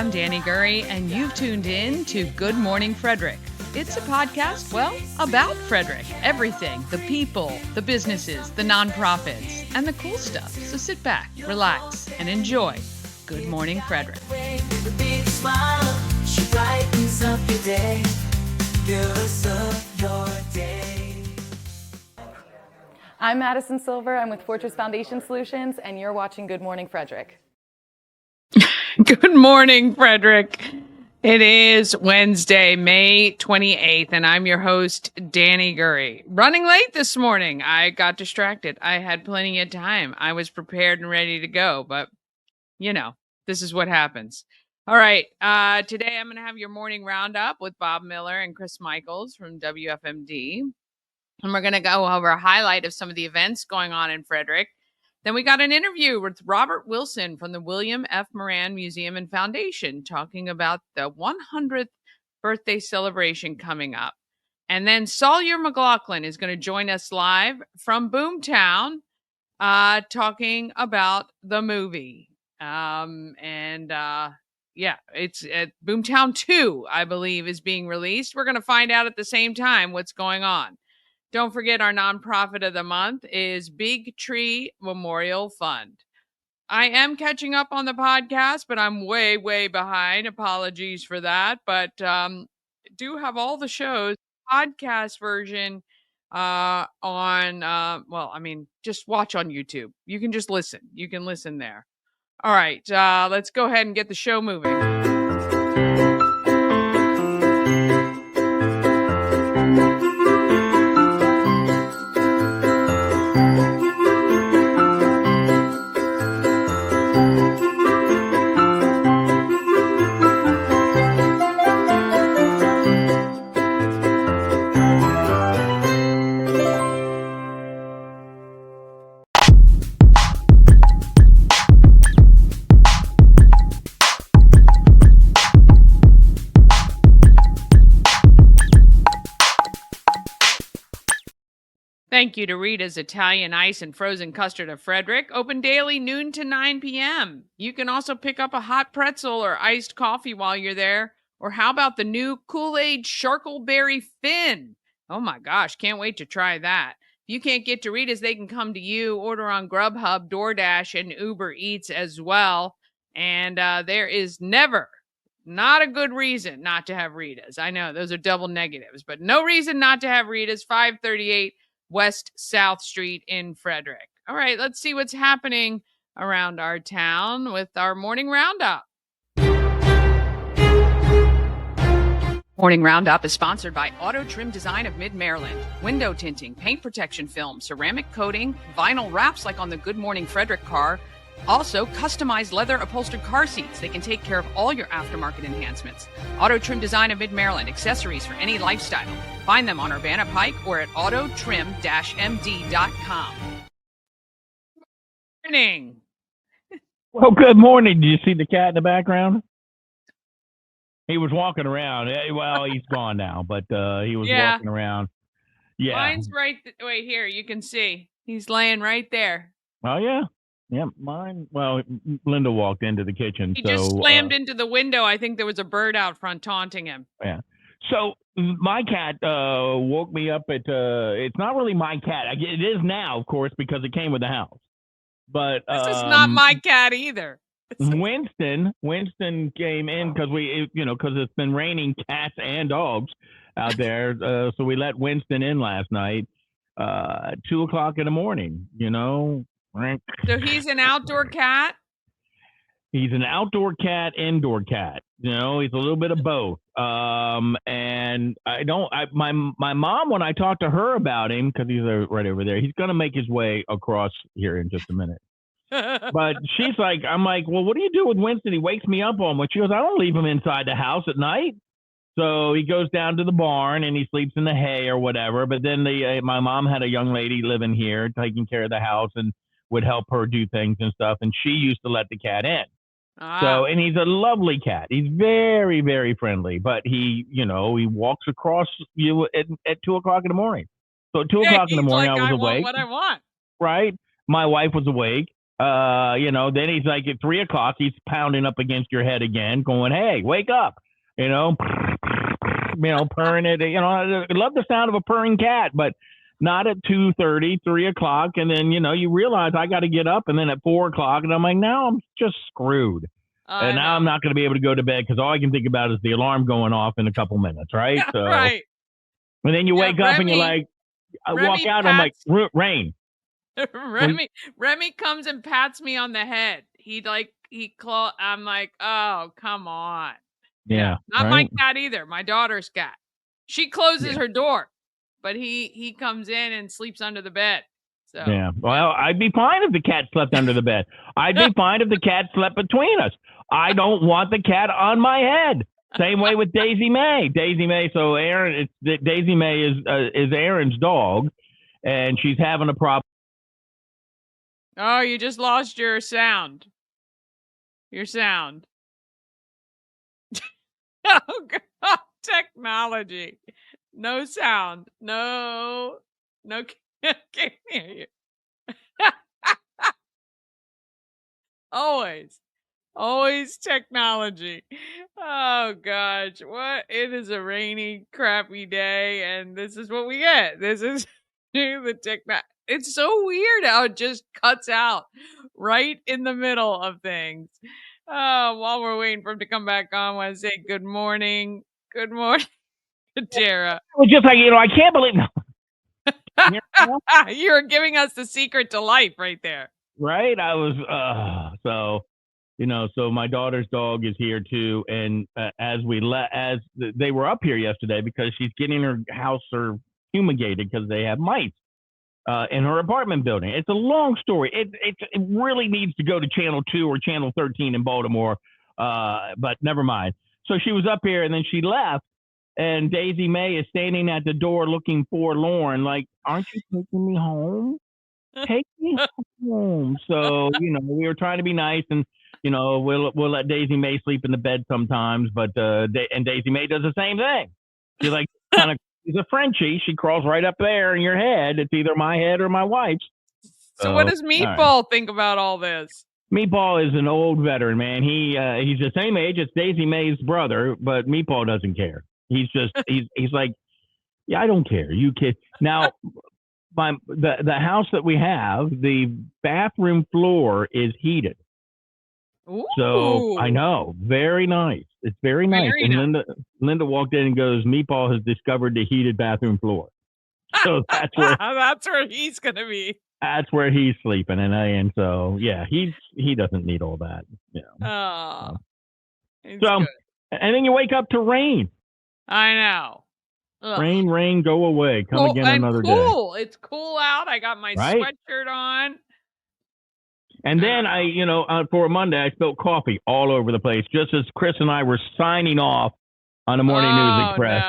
I'm Danny Gurry, and you've tuned in to Good Morning Frederick. It's a podcast, well, about Frederick. Everything, the people, the businesses, the nonprofits, and the cool stuff. So sit back, relax, and enjoy Good Morning Frederick. I'm Madison Silver. I'm with Fortress Foundation Solutions, and you're watching Good Morning Frederick. Good morning, Frederick. It is Wednesday, May 28th, and I'm your host, Danny Gurry. Running late this morning. I got distracted. I had plenty of time. I was prepared and ready to go, but, you know, this is what happens. All right. Today I'm going to have your morning roundup with Bob Miller and Chris Michaels from WFMD. And we're going to go over a highlight of some of the events going on in Frederick. Then we got an interview with Robert Wilson from the William F. Moran Museum and Foundation talking about the 100th birthday celebration coming up. And then Sawyer McLaughlin is going to join us live from Boomtown talking about the movie. It's Boomtown 2, I believe, is being released. We're going to find out at the same time what's going on. Don't forget, our nonprofit of the month is Big Tree Memorial Fund. I am catching up on the podcast, but I'm way, way behind. Apologies for that. But do have all the shows, podcast version just watch on YouTube. You can just listen. You can listen there. All right, let's go ahead and get the show moving. Thank you to Rita's Italian Ice and Frozen Custard of Frederick. Open daily noon to 9 p.m. You can also pick up a hot pretzel or iced coffee while you're there. Or how about the new Kool-Aid Sharkleberry Fin? Oh my gosh, can't wait to try that. If you can't get to Rita's, they can come to you. Order on Grubhub, DoorDash, and Uber Eats as well. And there is never, not a good reason not to have Rita's. I know, those are double negatives, but no reason not to have Rita's. 538 West South Street in Frederick. All right, let's see what's happening around our town with our morning roundup. Morning Roundup is sponsored by Auto Trim Design of Mid-Maryland. Window tinting, paint protection film, ceramic coating, vinyl wraps like on the Good Morning Frederick car. Also, customized leather upholstered car seats. They can take care of all your aftermarket enhancements. Auto Trim Design of Mid-Maryland. Accessories for any lifestyle. Find them on Urbana Pike or at autotrim-md.com. Morning. Well, good morning. Did you see the cat in the background? He was walking around. Well, he's gone now, but he was walking around. Yeah. Mine's right wait here. You can see. He's laying right there. Oh, yeah. Yeah, mine. Well, Linda walked into the kitchen. He just slammed into the window. I think there was a bird out front taunting him. Yeah. So my cat woke me up at. It's not really my cat. It is now, of course, because it came with the house. But this is not my cat either. Winston came in because because it's been raining cats and dogs out there. So we let Winston in last night, 2:00 in the morning. So he's an outdoor cat? He's an outdoor cat, indoor cat. He's a little bit of both. And my mom, when I talked to her about him, because he's right over there, he's going to make his way across here in just a minute. But I'm like, well, what do you do with Winston? He wakes me up almost. She goes, I don't leave him inside the house at night. So he goes down to the barn and he sleeps in the hay or whatever. But then my mom had a young lady living here taking care of the house and would help her do things and stuff. And she used to let the cat in. So, and he's a lovely cat. He's very, very friendly, but he walks across you at 2:00 in the morning. So at 2:00 in the morning, I was awake. What I want. Right. My wife was awake. Then he's like at 3 o'clock, he's pounding up against your head again, going, "Hey, wake up!" Purring it. I love the sound of a purring cat, but not at 2:30, 3 o'clock, and then you realize I got to get up, and then at 4 o'clock, and I'm like, now I'm just screwed. And now I'm not going to be able to go to bed because all I can think about is the alarm going off in a couple minutes, right? Yeah, so, right. And then you wake up and you're like, I walk out, and I'm like, rain. Remy comes and pats me on the head. I'm like, oh, come on. Yeah. Not my cat either. My daughter's cat. She closes her door, but he comes in and sleeps under the bed. So yeah. Well, I'd be fine if the cat slept under the bed. I'd be fine if the cat slept between us. I don't want the cat on my head. Same way with Daisy May. So Daisy May is Aaron's dog, and she's having a problem. Oh, you just lost your sound. Your sound. Oh, God. Technology. No sound. No, can't hear you. Always technology. Oh, gosh. What? It is a rainy, crappy day, and this is what we get. This is the technology. It's so weird how it just cuts out right in the middle of things. While we're waiting for him to come back on, I want to say good morning. Good morning to Tara. It was just like, I can't believe. You're giving us the secret to life right there. Right? I was, so my daughter's dog is here too. And as they were up here yesterday because she's getting her house fumigated because they have mice in her apartment building. It's a long story. It really needs to go to Channel 2 or Channel 13 in Baltimore, but never mind. So she was up here and then she left, and Daisy May is standing at the door looking forlorn, like, aren't you taking me home? Take me home. So, we were trying to be nice, and, we'll let Daisy May sleep in the bed sometimes, but and Daisy May does the same thing. She's like, she's a Frenchie. She crawls right up there in your head. It's either my head or my wife's. So what does Meatball think about all this? Meatball is an old veteran, man. He's the same age as Daisy May's brother, but Meatball doesn't care. He's just he's like, yeah, I don't care. You kid. Now, the house that we have, the bathroom floor is heated. Ooh. So I know, very nice. It's very nice. And Linda walked in and goes, Meatball has discovered the heated bathroom floor. So that's where he's gonna be. That's where he's sleeping, and so yeah, he doesn't need all that. Oh, so good. And then you wake up to rain. I know. Ugh. Rain, go away. Come again another day. It's cool out. I got my sweatshirt on. And then for a Monday, I spilled coffee all over the place. Just as Chris and I were signing off on the Morning News Express,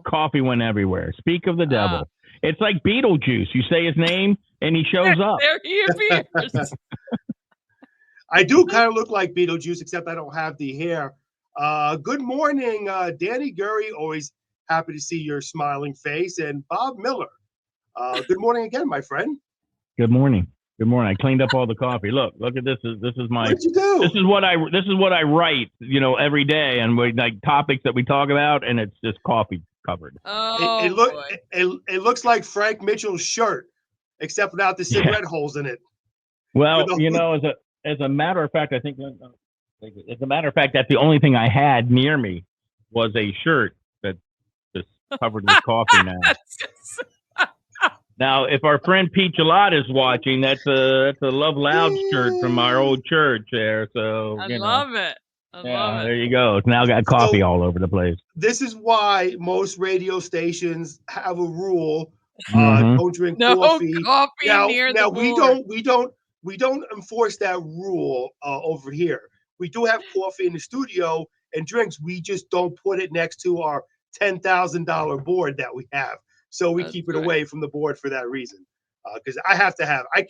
coffee went everywhere. Speak of the devil. It's like Beetlejuice. You say his name, and he shows up. There he appears. I do kind of look like Beetlejuice, except I don't have the hair. Good morning, Danny Gurry. Always happy to see your smiling face. And Bob Miller. Good morning again, my friend. Good morning. Good morning. I cleaned up all the coffee. Look at this. This is my. What'd you do? This is what I write. Every day, and we like topics that we talk about, and it's just coffee covered. Oh, it looks like Frank Mitchell's shirt, except without the cigarette holes in it. Well, as a matter of fact, I think as a matter of fact, that's the only thing I had near me was a shirt that just covered with coffee now. Now, if our friend Pete Gelada is watching, that's a Love Loud shirt from our old church there. So I love it. There you go. It's now got coffee all over the place. This is why most radio stations have a rule: don't drink coffee. Near the board. we don't enforce that rule over here. We do have coffee in the studio and drinks. We just don't put it next to our $10,000 board that we have. So we keep it away from the board for that reason. Because I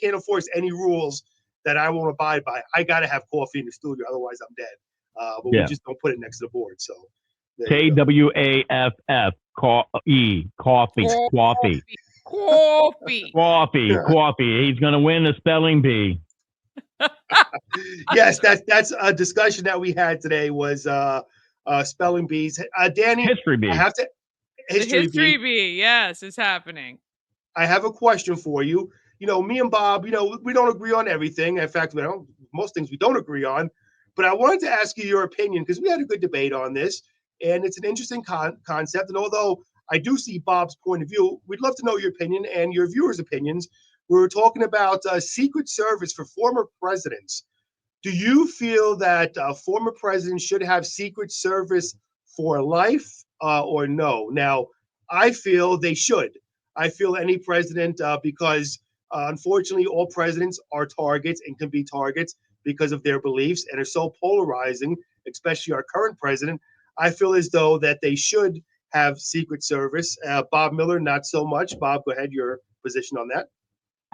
can't enforce any rules that I won't abide by. I got to have coffee in the studio, otherwise I'm dead. But we just don't put it next to the board. So KWAFF, coffee. He's going to win the spelling bee. Yes, that's a discussion that we had today was spelling bees. Danny, History I bee. have to The history history bee. bee, yes, is happening. I have a question for you. Me and Bob, we don't agree on everything. In fact, we don't most things we don't agree on. But I wanted to ask you your opinion because we had a good debate on this, and it's an interesting concept. And although I do see Bob's point of view, we'd love to know your opinion and your viewers' opinions. We were talking about Secret Service for former presidents. Do you feel that former presidents should have Secret Service for life or no? Now, I feel they should. I feel any president, because unfortunately, all presidents are targets and can be targets because of their beliefs and are so polarizing, especially our current president. I feel as though that they should have Secret Service. Bob Miller, not so much. Bob, go ahead, your position on that.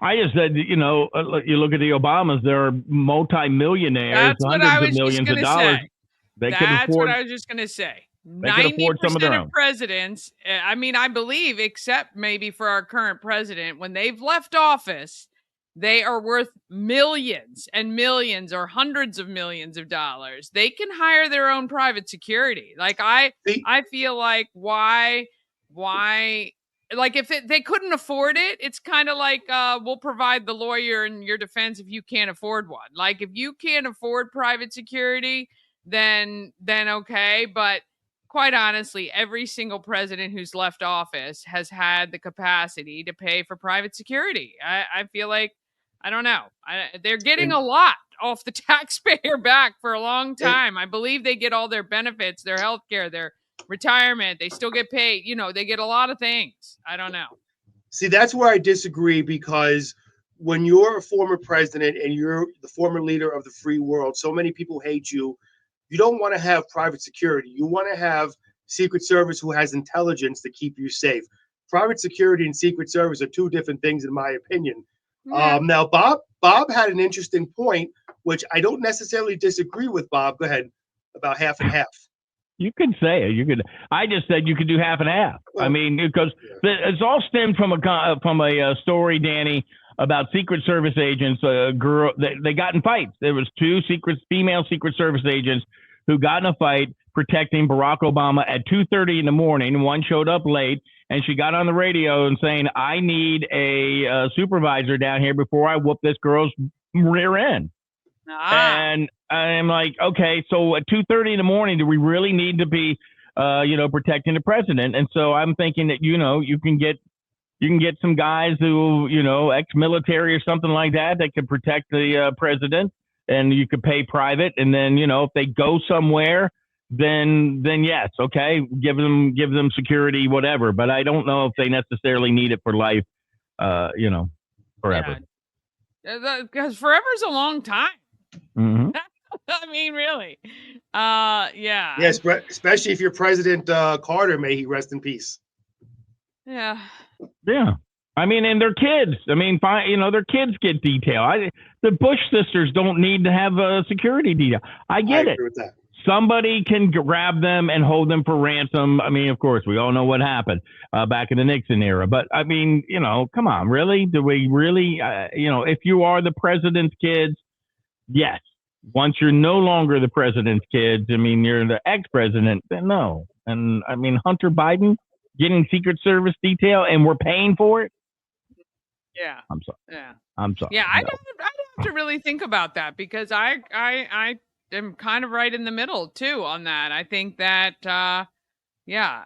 I just said, you look at the Obamas, they're multimillionaires, That's what I hundreds of was just millions of gonna dollars. say. They could That's what afford I was just gonna say. some of their 90% of own. presidents, I mean, I believe, except maybe for our current president, when they've left office, they are worth millions and millions or hundreds of millions of dollars. They can hire their own private security. Like See, I feel like why like if they couldn't afford it, it's kind of like we'll provide the lawyer in your defense if you can't afford one. Like if you can't afford private security, then okay, but quite honestly, every single president who's left office has had the capacity to pay for private security. I feel like, I don't know, they're getting and, a lot off the taxpayer back for a long and time. I believe they get all their benefits, their health care, their retirement. They still get paid. They get a lot of things. I don't know. See, that's where I disagree because when you're a former president and you're the former leader of the free world, so many people hate you. You don't want to have private security. You want to have Secret Service who has intelligence to keep you safe. Private security and Secret Service are two different things, in my opinion. Yeah. Now, Bob had an interesting point, which I don't necessarily disagree with. Bob, go ahead. About half and half. You could say it. You could. I just said you could do half and half. Well, I mean, because it's all stemmed from a story, Danny, about Secret Service agents. Girl, they got in fights. There was two female Secret Service agents who got in a fight protecting Barack Obama at 2:30 in the morning. One showed up late, and she got on the radio and saying, "I need a supervisor down here before I whoop this girl's rear end." And I'm like, okay, so at 2:30 in the morning, do we really need to be, protecting the president? And so I'm thinking that, you can get some guys who, ex-military or something like that can protect the president, and you could pay private. And then, if they go somewhere, then yes, okay, give them security, whatever. But I don't know if they necessarily need it for life, forever. Because forever's a long time. Mm-hmm. I mean, really. Yeah. Yes, especially if you're President Carter, may he rest in peace. Yeah. Yeah. I mean, and their kids. I mean, their kids get detail. The Bush sisters don't need to have a security detail. I get it. Agree with that. Somebody can grab them and hold them for ransom. I mean, of course, we all know what happened back in the Nixon era. But, I mean, come on, really? Do we really, if you are the president's kids, yes. Once you're no longer the president's kids, I mean, you're the ex-president, then no. And, I mean, Hunter Biden getting Secret Service detail and we're paying for it? Yeah. I'm sorry. Yeah. I'm sorry. Yeah, I'd have to really think about that because I am kind of right in the middle too on that. I think that yeah.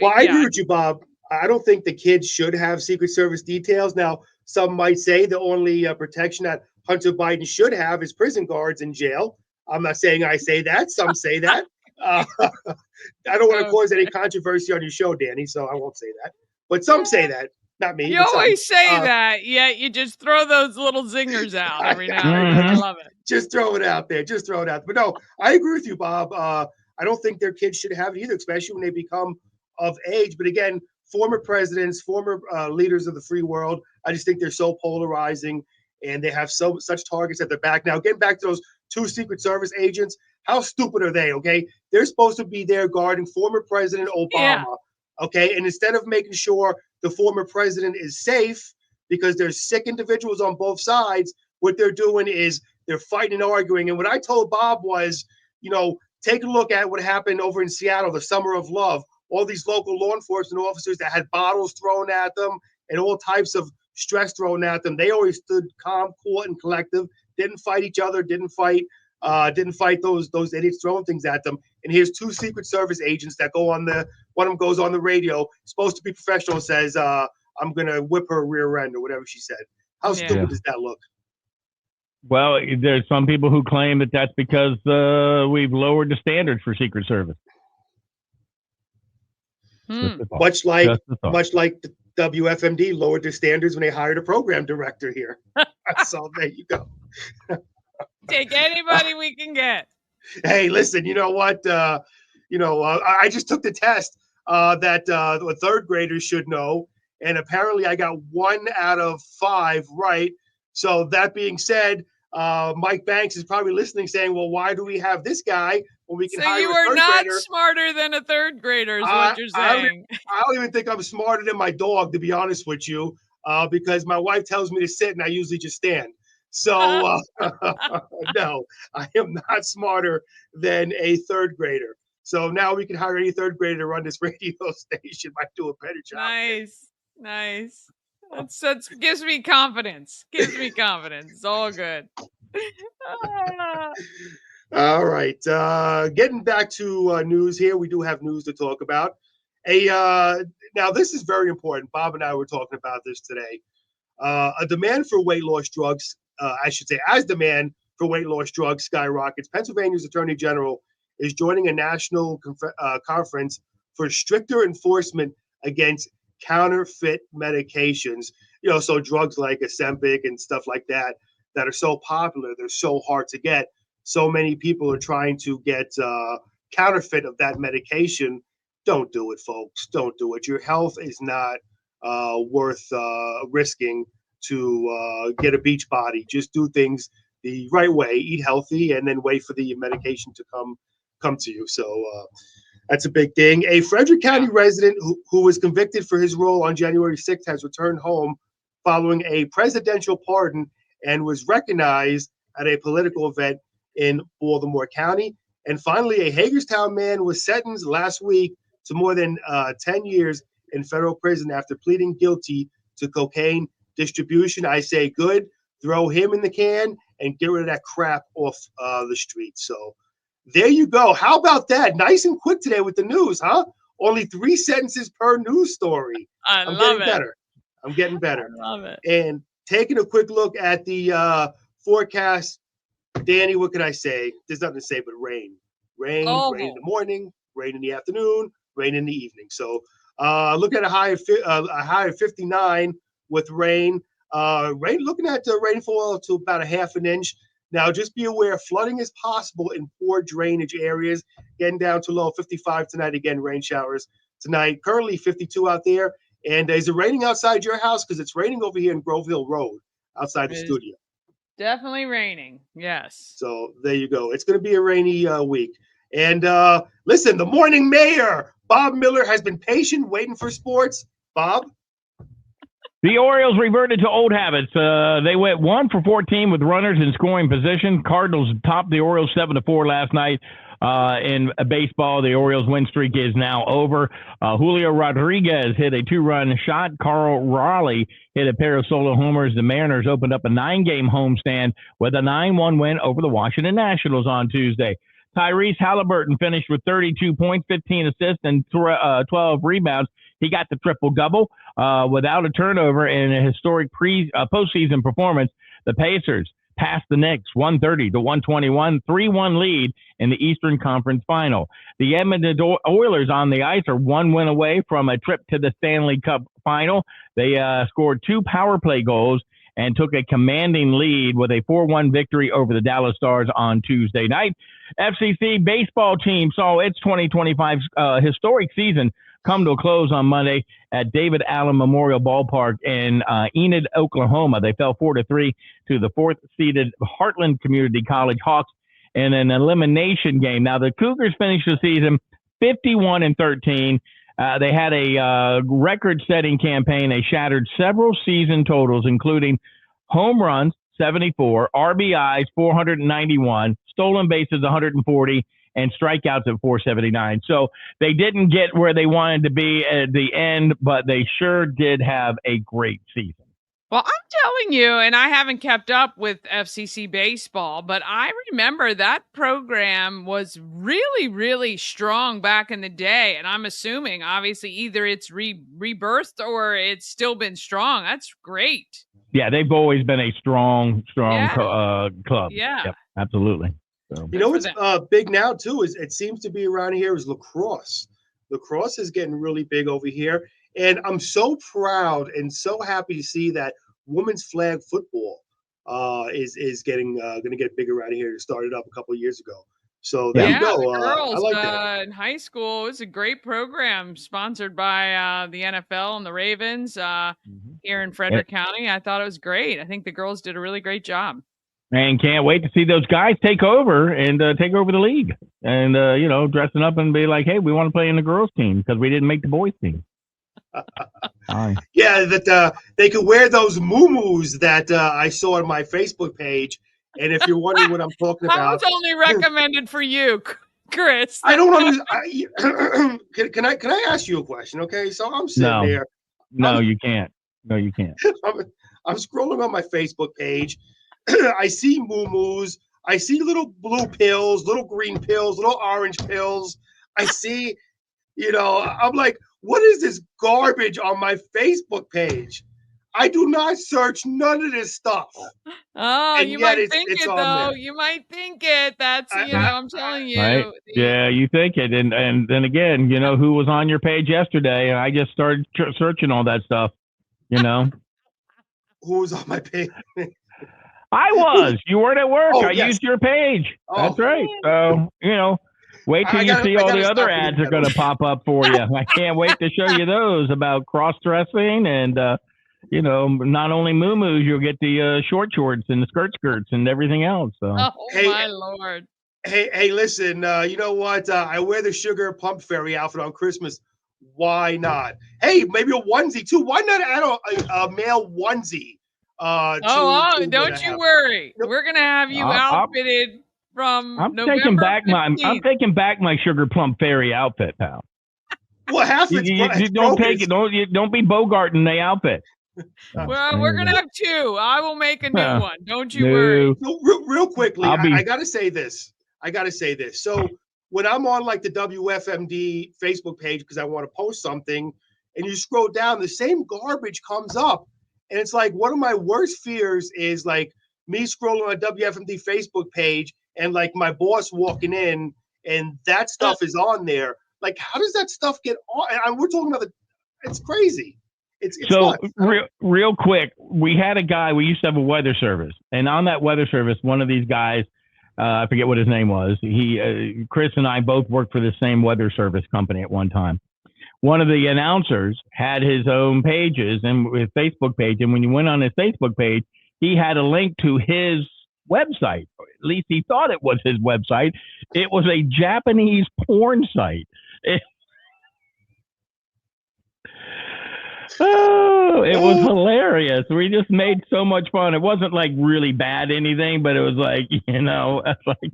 Well, I agree with you, Bob. I don't think the kids should have Secret Service details. Now, some might say the only protection that Hunter Biden should have is prison guards in jail. I'm not saying I say that. Some say that. I don't want to cause any controversy on your show, Danny, so I won't say that. But some say that. Not me. You always say that, yet you just throw those little zingers out every now and then. I love it. Just throw it out there. Just throw it out. But no, I agree with you, Bob. I don't think their kids should have it either, especially when they become of age. But again, former presidents, former leaders of the free world, I just think they're so polarizing and they have such targets at their back. Now, getting back to those two Secret Service agents, how stupid are they? Okay, they're supposed to be there guarding former President Obama. Yeah. Okay, and instead of making sure the former president is safe because there's sick individuals on both sides, what they're doing is they're fighting and arguing. And what I told Bob was, take a look at what happened over in Seattle, the Summer of Love. All these local law enforcement officers that had bottles thrown at them and all types of stress thrown at them. They always stood calm, cool, and collective. Didn't fight each other. Didn't fight those idiots throwing things at them. And here's two Secret Service agents that go on one of them goes on the radio, supposed to be professional, and says, "I'm gonna whip her rear end," or whatever she said. How stupid does that look? Well, there's some people who claim that that's because we've lowered the standards for Secret Service. Much like the WFMD lowered their standards when they hired a program director here. So there you go. Take anybody we can get. Hey, listen, you know what? I just took the test that the third graders should know. And apparently I got 1 out of 5 right. So that being said, Mike Banks is probably listening saying, well, why do we have this guy when we can hire a third grader? So you are not smarter than a third grader is what you're saying. I don't even think I'm smarter than my dog, to be honest with you, because my wife tells me to sit and I usually just stand. So no, I am not smarter than a third grader. So now we can hire any third grader to run this radio station. Might do a better job. Nice. That gives me confidence. It's all good. All right. Getting back to news here. We do have news to talk about. Now, this is very important. Bob and I were talking about this today. A demand for weight loss drugs, as demand for weight loss drugs skyrockets, Pennsylvania's Attorney General is joining a national conference for stricter enforcement against counterfeit medications. So drugs like Ozempic and stuff like that are so popular, they're so hard to get. So many people are trying to get counterfeit of that medication. Don't do it, folks. Don't do it. Your health is not worth risking to get a beach body. Just do things the right way. Eat healthy, and then wait for the medication to come to you. So that's a big thing. A Frederick County resident who was convicted for his role on January 6th has returned home following a presidential pardon and was recognized at a political event in Baltimore County. And finally, a Hagerstown man was sentenced last week to more than 10 years in federal prison after pleading guilty to cocaine distribution. I say good. Throw him in the can and get rid of that crap off the street. So there you go. How about that? Nice and quick today with the news, huh? Only 3 sentences per news story. I'm getting better. I love it. And taking a quick look at the forecast, Danny, what can I say? There's nothing to say but rain. Rain in the morning, rain in the afternoon, rain in the evening. So look at a high of 59 with rain. Looking at the rainfall to about a half an inch. Now, just be aware, flooding is possible in poor drainage areas. Getting down to low 55 tonight. Again, rain showers tonight. Currently 52 out there. And is it raining outside your house? Because it's raining over here in Grove Hill Road outside the studio. Definitely raining. Yes. So there you go. It's going to be a rainy week. And listen, the morning mayor, Bob Miller, has been patient waiting for sports. Bob? The Orioles reverted to old habits. They went 1 for 14 with runners in scoring position. Cardinals topped the Orioles 7-4 last night. In baseball, the Orioles win streak is now over. Julio Rodriguez hit a 2-run shot. Carl Raleigh hit a pair of solo homers. The Mariners opened up a 9-game homestand with a 9-1 win over the Washington Nationals on Tuesday. Tyrese Halliburton finished with 32 points, 15 assists, and 12 rebounds. He got the triple-double without a turnover in a historic postseason performance. The Pacers passed the Knicks 130-121, 3-1 lead in the Eastern Conference Final. The Edmonton Oilers on the ice are 1 win away from a trip to the Stanley Cup Final. They scored 2 power play goals and took a commanding lead with a 4-1 victory over the Dallas Stars on Tuesday night. FCC baseball team saw its 2025 historic season come to a close on Monday at David Allen Memorial Ballpark in Enid, Oklahoma. They fell 4-3 to the 4th-seeded Heartland Community College Hawks in an elimination game. Now, the Cougars finished the season 51-13. They had a record-setting campaign. They shattered several season totals, including home runs, 74, RBIs 491, stolen bases 140, and strikeouts at 479. So they didn't get where they wanted to be at the end, but they sure did have a great season. Well, I'm telling you, and I haven't kept up with FCC baseball, but I remember that program was really, really strong back in the day. And I'm assuming, obviously, either it's rebirthed or it's still been strong. That's great. Yeah, they've always been a strong club. Yeah. Yep, absolutely. So. You know what's big now too is it seems to be around here is lacrosse. Lacrosse is getting really big over here, and I'm so proud and so happy to see that women's flag football is getting going to get big around here. It started up a couple of years ago. So there you go. The girls, I like that. In high school, it was a great program sponsored by the NFL and the Ravens here in Frederick County. I thought it was great. I think the girls did a really great job. And can't wait to see those guys take over the league and, dressing up and be like, hey, we want to play in the girls' team because we didn't make the boys' team. Yeah, that they could wear those muumuus that I saw on my Facebook page. And if you're wondering what I'm talking about, that was only recommended for you, Chris. I don't understand. Can I ask you a question? Okay, so I'm sitting there. No, you can't. No, you can't. I'm scrolling on my Facebook page. I see muumuus. I see little blue pills, little green pills, little orange pills. I see, I'm like, what is this garbage on my Facebook page? I do not search none of this stuff. Oh, and you might think it, though. You might think it. That's, I'm telling you. Right? Yeah, you think it. And then again, who was on your page yesterday? And I just started searching all that stuff, Who was on my page? I was. You weren't at work. I used your page. That's right. So, wait till you see all the other ads are going to pop up for you. I can't wait to show you those about cross-dressing and, not only muumuus, you'll get the short shorts and the skirts and everything else. So. Oh, my Lord. Hey, listen, you know what? I wear the Sugar Pump Fairy outfit on Christmas. Why not? Hey, maybe a onesie, too. Why not add a male onesie? Don't you worry. We're gonna have you outfitted from November. I'm taking back my Sugar Plum Fairy outfit, pal. Well, half it's you don't take it. Don't be bogarting the outfit. Well, we're gonna have two. I will make a new one. Don't you worry. So, real quickly, I gotta say this. So when I'm on like the WFMD Facebook page because I want to post something, and you scroll down, the same garbage comes up. And it's like one of my worst fears is like me scrolling on a WFMD Facebook page and like my boss walking in and that stuff is on there. Like, how does that stuff get on? And we're talking about it's crazy. It's so real quick. We had a guy, we used to have a weather service, and on that weather service, one of these guys, I forget what his name was. Chris and I both worked for the same weather service company at one time. One of the announcers had his own pages and his Facebook page. And when you went on his Facebook page, he had a link to his website. At least he thought it was his website. It was a Japanese porn site. It was hilarious. We just made so much fun. It wasn't like really bad anything, but it was like, it's like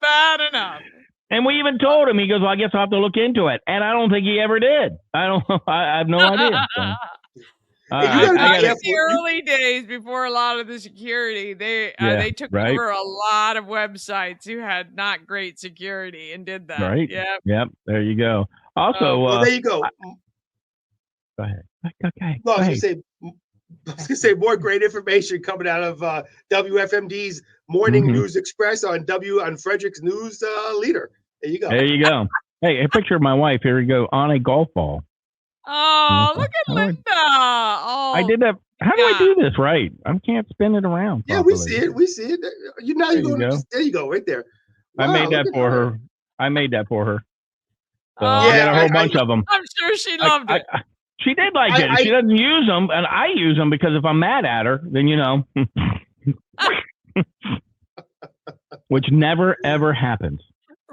bad enough. And we even told him, he goes, well, I guess I'll have to look into it. And I don't think he ever did. I have no idea. So. The early days before a lot of the security, they took over a lot of websites who had not great security and did that. Right. Yep. There you go. Also, there you go. Go ahead. Okay. No, I was gonna say more great information coming out of WFMD's Morning News Express on Frederick's News Leader. There you go. There you go. Hey, a picture of my wife. Here we go on a golf ball. Oh, look at Linda. Oh, I did that. How do I do this right? I can't spin it around. Yeah, properly. we see it. There you go, right there. Wow, I made that for her. So I got a whole bunch of them. I'm sure she loved it. She did like it. She doesn't use them, and I use them because if I'm mad at her, then which never ever happens.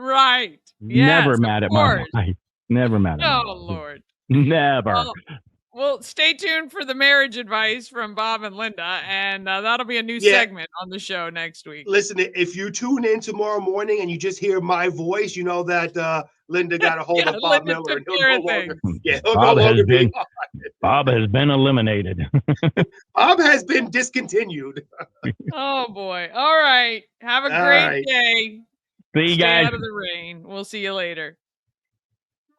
Right. Yes, never mad at my wife. Never mad at my wife. Oh Lord. Never. Well, stay tuned for the marriage advice from Bob and Linda, and that'll be a new Yeah. segment on the show next week. Listen, if you tune in tomorrow morning and you just hear my voice, you know that Linda got a hold Yeah, of Bob Linda Miller, took and he'll care no of longer, things. he'll Bob no has longer be been on. Bob has been eliminated. Bob has been discontinued. Oh boy! All right, have a All great right. day. See you Stay guys. out of the rain. We'll see you later.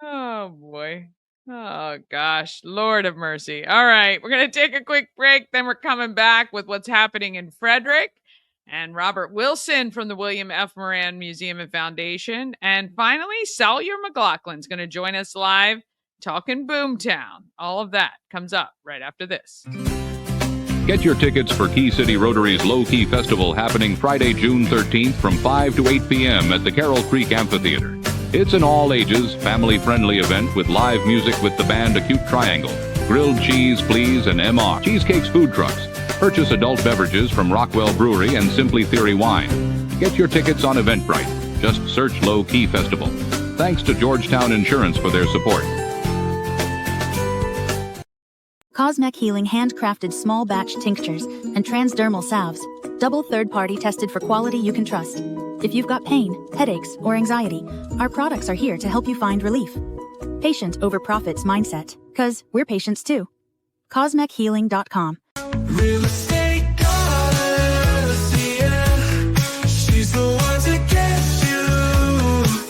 Oh boy. Oh gosh. Lord of mercy. All right. We're going to take a quick break. Then we're coming back with what's happening in Frederick and Robert Wilson from the William F. Moran Museum and Foundation. And finally, Salyer McLaughlin's going to join us live talking Boomtown. All of that comes up right after this. Get your tickets for Key City Rotary's Low Key Festival happening Friday, June 13th from 5 to 8 p.m. at the Carroll Creek Amphitheater. It's an all-ages, family-friendly event with live music with the band Acute Triangle, grilled cheese, please, and MR, Cheesecake's food trucks. Purchase adult beverages from Rockwell Brewery and Simply Theory Wine. Get your tickets on Eventbrite. Just search Low Key Festival. Thanks to Georgetown Insurance for their support. Cosmec Healing handcrafted small batch tinctures and transdermal salves, double third-party tested for quality you can trust. If you've got pain, headaches, or anxiety, our products are here to help you find relief. Patient over profits mindset, 'cause we're patients too. CosmecHealing.com. Real estate goddess, yeah. She's the one to get you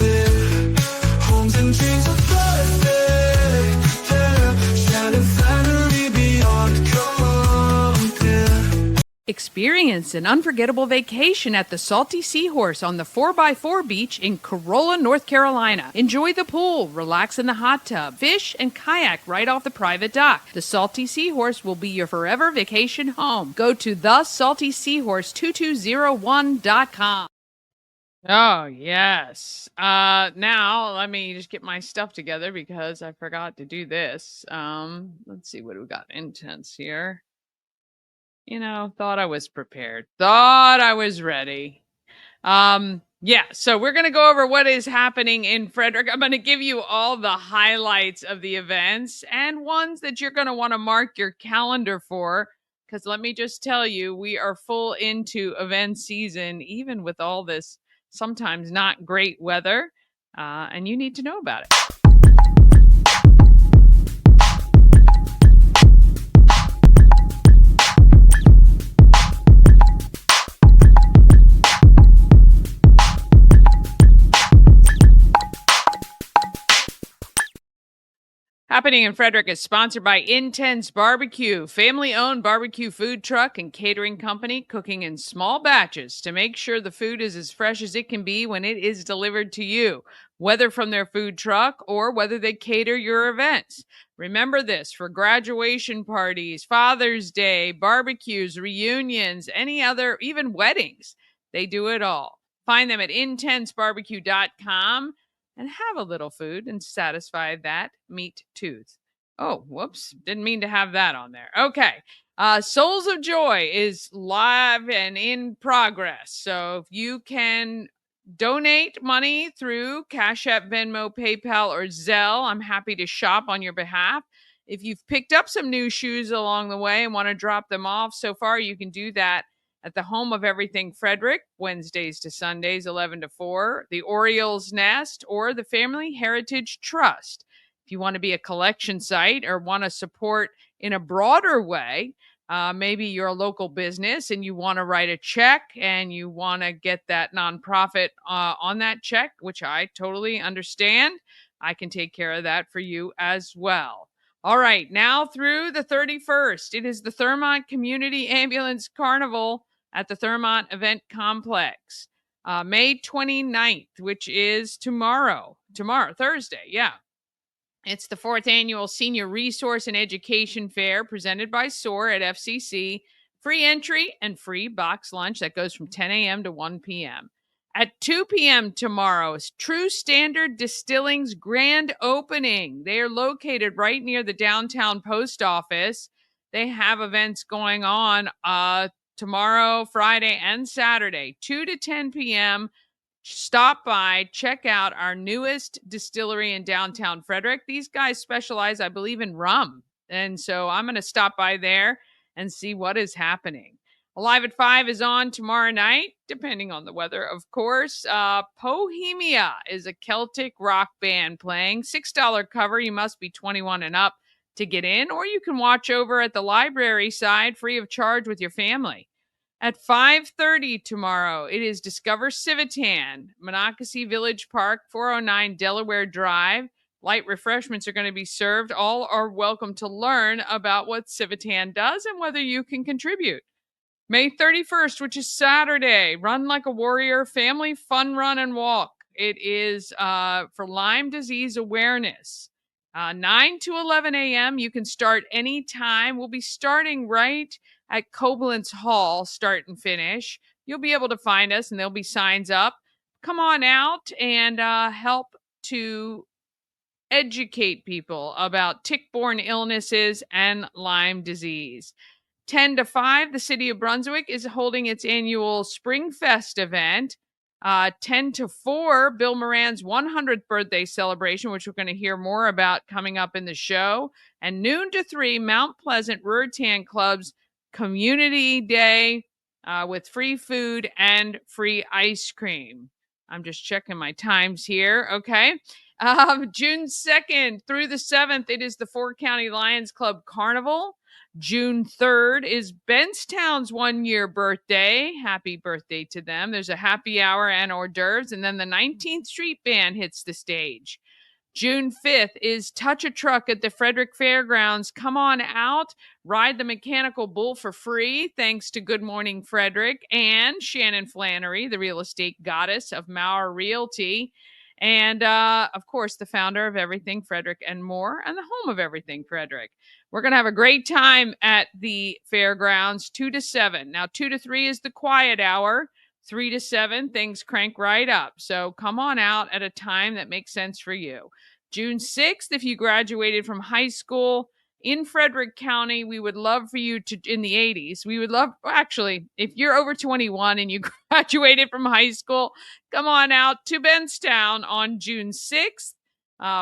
there. Homes and dreams are perfect, yeah. Shannon Flannery beyond compare. Experience an unforgettable vacation at the Salty Seahorse on the 4x4 beach in Corolla, North Carolina. Enjoy the pool, relax in the hot tub, fish, and kayak right off the private dock. The Salty Seahorse will be your forever vacation home. Go to thesaltyseahorse2201.com. Oh, yes. Now let me just get my stuff together because I forgot to do this. Let's see what we got. Intense here. Thought I was prepared. Thought I was ready. Yeah, so we're going to go over what is happening in Frederick. I'm going to give you all the highlights of the events and ones that you're going to want to mark your calendar for. Because let me just tell you, we are full into event season, even with all this sometimes not great weather. And you need to know about it. Happening in Frederick is sponsored by Intense Barbecue, family-owned barbecue food truck and catering company cooking in small batches to make sure the food is as fresh as it can be when it is delivered to you, whether from their food truck or whether they cater your events. Remember this, for graduation parties, Father's Day, barbecues, reunions, any other, even weddings, they do it all. Find them at intensebarbecue.com. and have a little food and satisfy that meat tooth. Oh, whoops. Didn't mean to have that on there. Okay. Souls of Joy is live and in progress. So if you can donate money through Cash App, Venmo, PayPal, or Zelle, I'm happy to shop on your behalf. If you've picked up some new shoes along the way and want to drop them off so far, you can do that at the Home of Everything Frederick, Wednesdays to Sundays, 11 to 4, the Orioles Nest, or the Family Heritage Trust. If you want to be a collection site or want to support in a broader way, maybe you're a local business and you want to write a check and you want to get that nonprofit on that check, which I totally understand. I can take care of that for you as well. All right, now through the 31st, it is the Thurmont Community Ambulance Carnival at the Thurmont Event Complex. May 29th, which is tomorrow, Thursday, yeah. It's the 4th annual Senior Resource and Education Fair presented by SOAR at FCC. Free entry and free box lunch that goes from 10 a.m. to 1 p.m. At 2 p.m. tomorrow is True Standard Distilling's grand opening. They are located right near the downtown post office. They have events going on tomorrow, Friday, and Saturday, 2 to 10 p.m. Stop by, check out our newest distillery in downtown Frederick. These guys specialize, I believe, in rum. And so I'm going to stop by there and see what is happening. Alive at 5 is on tomorrow night, depending on the weather, of course. Bohemia is a Celtic rock band playing. $6 cover. You must be 21 and up to get in, or you can watch over at the library side free of charge with your family. At 5:30 tomorrow, it is Discover Civitan, Monocacy Village Park, 409 Delaware Drive. Light refreshments are going to be served. All are welcome to learn about what Civitan does and whether you can contribute. May 31st, which is Saturday, Run Like a Warrior Family Fun Run and Walk. It is for Lyme disease awareness. 9 to 11 a.m. You can start anytime. We'll be starting right at Koblenz Hall, start and finish. You'll be able to find us, and there'll be signs up. Come on out and help to educate people about tick-borne illnesses and Lyme disease. 10 to 5, the City of Brunswick is holding its annual Spring Fest event. 10 to 4, Bill Moran's 100th birthday celebration, which we're going to hear more about coming up in the show. And noon to 3, Mount Pleasant Ruritan Club's Community Day with free food and free ice cream. I'm just checking my times here. Okay. June 2nd through the 7th, it is the Fort County Lions Club Carnival. June 3rd is Benstown's 1-year birthday. Happy birthday to them. There's a happy hour and hors d'oeuvres, and then the 19th Street Band hits the stage. June 5th is Touch a Truck at the Frederick Fairgrounds. Come on out, ride the mechanical bull for free, thanks to Good Morning Frederick and Shannon Flannery, the real estate goddess of Maurer Realty. And, of course, the founder of Everything Frederick and more, and the home of Everything Frederick. We're going to have a great time at the fairgrounds, 2 to 7. Now, 2 to 3 is the quiet hour. 3 to 7, things crank right up. So come on out at a time that makes sense for you. June 6th, if you graduated from high school in Frederick County, we would love for you to, in the 80s, we would love, actually, if you're over 21 and you graduated from high school, come on out to Benstown on June 6th.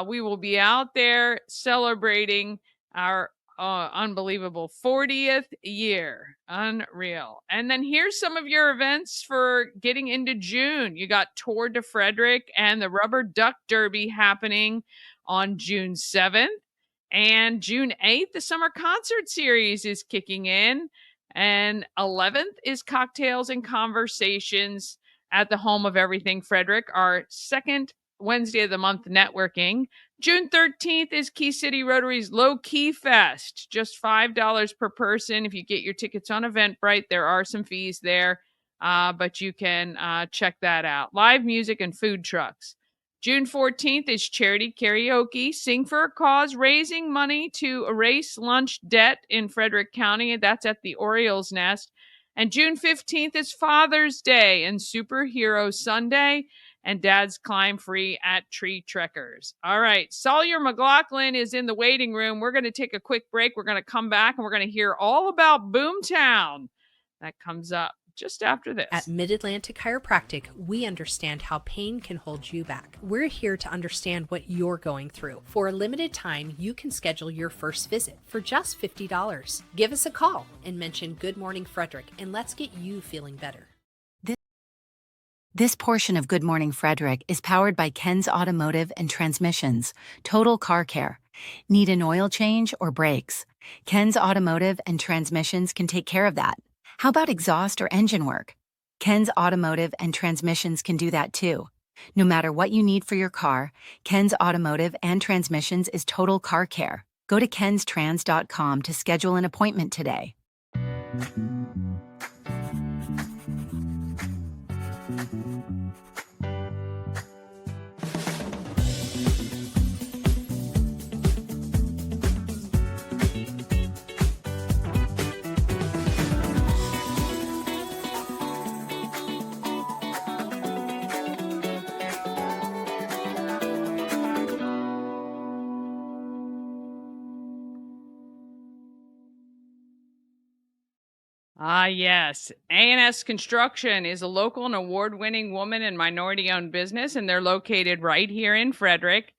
We will be out there celebrating our unbelievable 40th year. Unreal. And then here's some of your events for getting into June. You got Tour de Frederick and the Rubber Duck Derby happening on June 7th. And June 8th, the Summer Concert Series is kicking in. And 11th is Cocktails and Conversations at the home of Everything Frederick, our second Wednesday of the month networking. June 13th is Key City Rotary's Low Key Fest, just $5 per person. If you get your tickets on Eventbrite, there are some fees there, but you can check that out. Live music and food trucks. June 14th is Charity Karaoke, Sing for a Cause, raising money to erase lunch debt in Frederick County. That's at the Orioles Nest. And June 15th is Father's Day and Superhero Sunday and Dad's Climb Free at Tree Trekkers. All right, Sawyer McLaughlin is in the waiting room. We're going to take a quick break. We're going to come back and we're going to hear all about Boomtown. That comes up just after this. At Mid-Atlantic Chiropractic, we understand how pain can hold you back. We're here to understand what you're going through. For a limited time, you can schedule your first visit for just $50. Give us a call and mention Good Morning Frederick, and let's get you feeling better. This portion of Good Morning Frederick is powered by Ken's Automotive and Transmissions, Total Car Care. Need an oil change or brakes? Ken's Automotive and Transmissions can take care of that. How about exhaust or engine work? Ken's Automotive and Transmissions can do that too. No matter what you need for your car, Ken's Automotive and Transmissions is Total Car Care. Go to kenstrans.com to schedule an appointment today. Yes. A&S Construction is a local and award-winning woman and minority-owned business, and they're located right here in Frederick.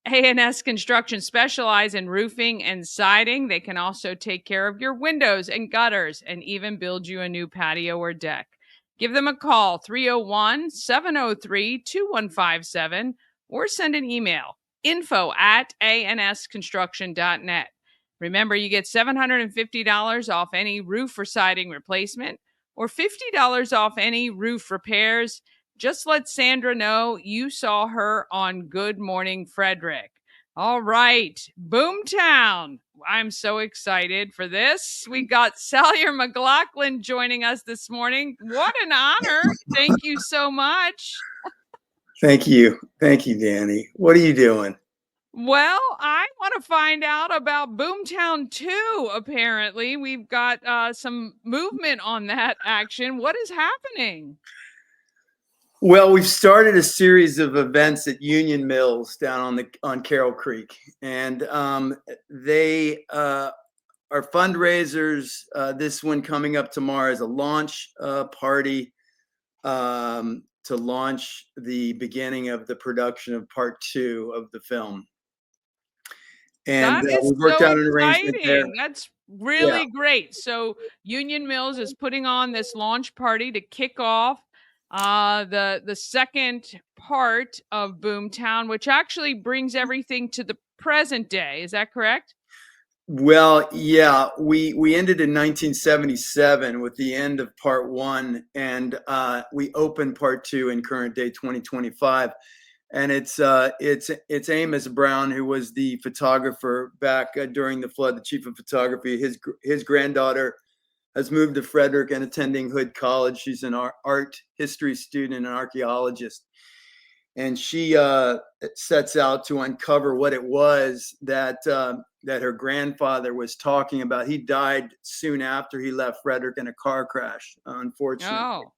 A&S Construction specialize in roofing and siding. They can also take care of your windows and gutters and even build you a new patio or deck. Give them a call, 301-703-2157, or send an email, info@ansconstruction.net. Remember, you get $750 off any roof or siding replacement or $50 off any roof repairs. Just let Sandra know you saw her on Good Morning Frederick. All right, Boomtown. I'm so excited for this. We got Salyer McLaughlin joining us this morning. What an honor. Thank you so much. Thank you. Thank you, Danny. What are you doing? Well, I want to find out about Boomtown 2, apparently. We've got some movement on that action. What is happening? Well, we've started a series of events at Union Mills down on Carroll Creek, and they are fundraisers. This one coming up tomorrow is a launch party to launch the beginning of the production of part 2 of the film. And That is we worked so out an arrangement there. exciting. That's really great. So Union Mills is putting on this launch party to kick off the second part of Boomtown, which actually brings everything to the present day. Is that correct? Well, yeah, we ended in 1977 with the end of part 1, and we opened part 2 in current day 2025. And it's Amos Brown, who was the photographer back during the flood, the chief of photography. His granddaughter has moved to Frederick and attending Hood College. She's an art history student and an archaeologist. And she sets out to uncover what it was that her grandfather was talking about. He died soon after he left Frederick in a car crash, unfortunately. Oh,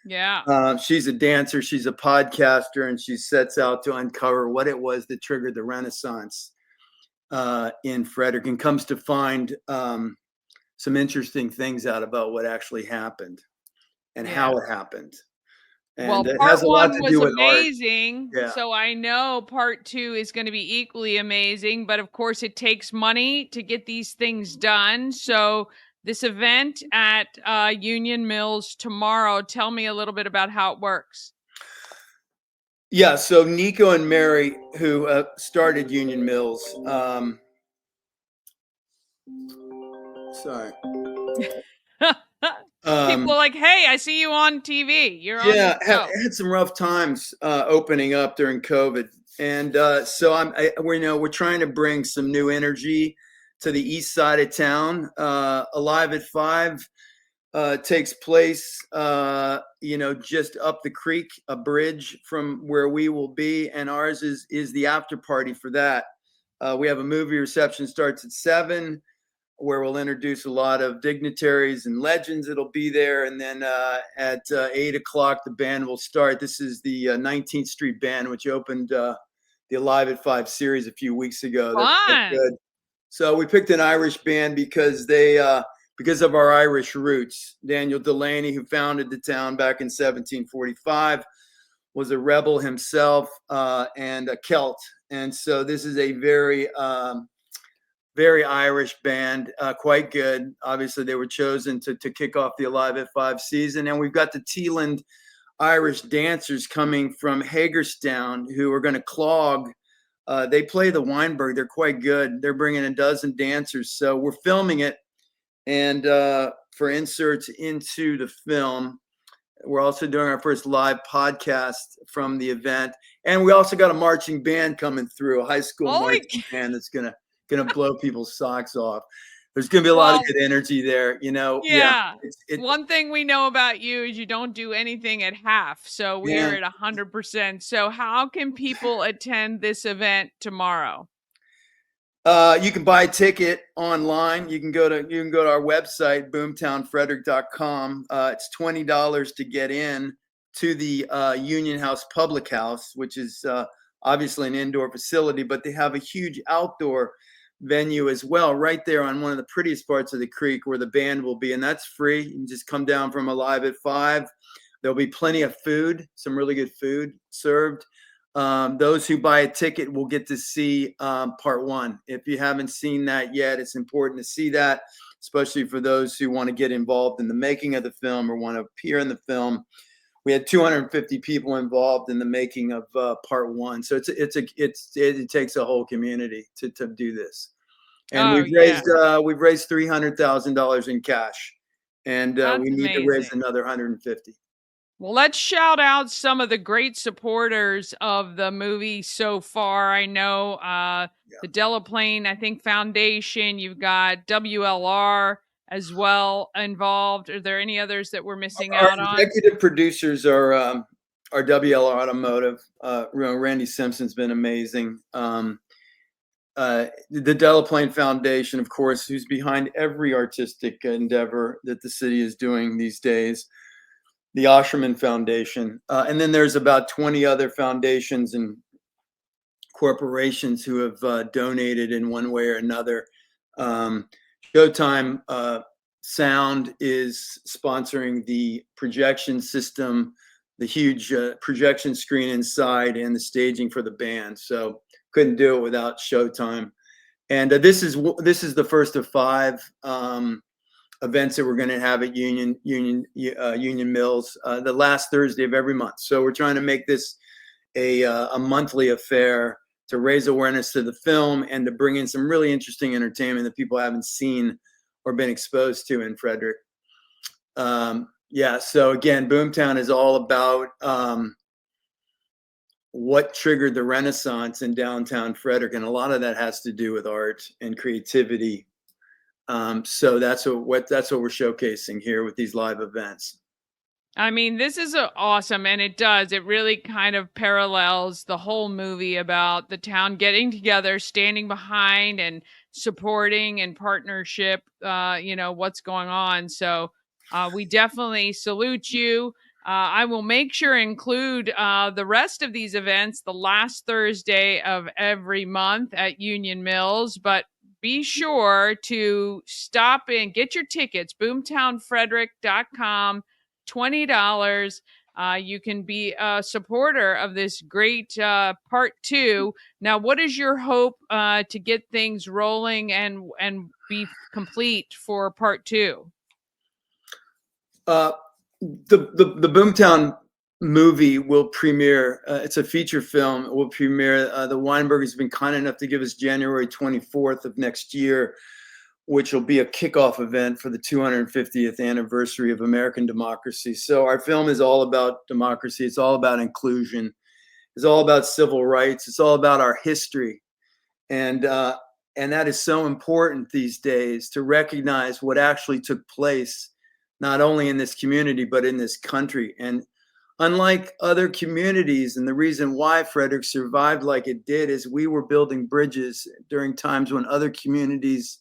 yeah. She's a dancer, she's a podcaster, and she sets out to uncover what it was that triggered the Renaissance in Frederick, and comes to find some interesting things out about what actually happened and how it happened. And well, it part has a lot 1 to was do with amazing. art. Yeah. So I know part 2 is going to be equally amazing. But of course, it takes money to get these things done. So this event at Union Mills tomorrow, tell me a little bit about how it works. Yeah, so Nico and Mary, who started Union Mills, sorry. People are like, hey, I see you on TV. You're on Yeah, the show. had some rough times opening up during COVID, and so we're trying to bring some new energy to the east side of town. Alive at 5 takes place, just up the creek, a bridge from where we will be, and ours is the after party for that. We have a movie reception, starts at 7. Where we'll introduce a lot of dignitaries and legends that'll be there. And then at 8 o'clock, the band will start. This is the 19th Street Band, which opened the Alive at 5 series a few weeks ago. They're good. So we picked an Irish band because of our Irish roots. Daniel Delaney, who founded the town back in 1745, was a rebel himself and a Celt. And so this is a very Irish band, quite good. Obviously, they were chosen to kick off the Alive at 5 season. And we've got the Teeland Irish dancers coming from Hagerstown who are going to clog. They play the Weinberg. They're quite good. They're bringing a dozen dancers. So we're filming it. And for inserts into the film, we're also doing our first live podcast from the event. And we also got a marching band coming through, a high school marching band that's going to blow people's socks off. There's going to be a lot of good energy there, Yeah. One thing we know about you is you don't do anything at half. So we are at 100%. So how can people attend this event tomorrow? You can buy a ticket online. You can go to our website, boomtownfrederick.com. It's $20 to get in to the Union House Public House, which is obviously an indoor facility, but they have a huge outdoor venue as well, right there on one of the prettiest parts of the creek where the band will be, and that's free. You can just come down from Alive at 5. There'll be plenty of food, some really good food served. Those who buy a ticket will get to see part one. If you haven't seen that yet, it's important to see that, especially for those who want to get involved in the making of the film or want to appear in the film. We had 250 people involved in the making of part one, so it takes a whole community to do this. And Oh, yeah. we've raised $300,000 in cash, and That's we need to raise amazing. another 150. Well, let's shout out some of the great supporters of the movie so far. I know the Delaplane, I think, Foundation. You've got WLR as well involved. Are there any others that we're missing Our out on? executive producers are WLR Automotive. Randy Simpson's been amazing. The Delaplane Foundation, of course, who's behind every artistic endeavor that the city is doing these days. The Osherman Foundation, and then there's about 20 other foundations and corporations who have donated in one way or another. Showtime Sound is sponsoring the projection system, the huge projection screen inside, and the staging for the band. So couldn't do it without Showtime. And this is the first of 5 events that we're going to have at Union Mills the last Thursday of every month. So we're trying to make this a monthly affair to raise awareness to the film and to bring in some really interesting entertainment that people haven't seen or been exposed to in Frederick. So again, Boomtown is all about what triggered the Renaissance in downtown Frederick, and a lot of that has to do with art and creativity. So that's what we're showcasing here with these live events. I mean, this is awesome, and it really kind of parallels the whole movie about the town getting together, standing behind and supporting and partnership, what's going on. So we definitely salute you. I will make sure to include the rest of these events the last Thursday of every month at Union Mills, but be sure to stop and get your tickets, boomtownfrederick.com. $20. You can be a supporter of this great part 2. Now, what is your hope to get things rolling and be complete for part 2? The Boomtown movie will premiere. It's a feature film. It will premiere. The Weinbergers have been kind enough to give us January 24th of next year, which will be a kickoff event for the 250th anniversary of American democracy. So our film is all about democracy. It's all about inclusion. It's all about civil rights. It's all about our history. And that is so important these days, to recognize what actually took place, not only in this community, but in this country. And unlike other communities, and the reason why Frederick survived like it did is we were building bridges during times when other communities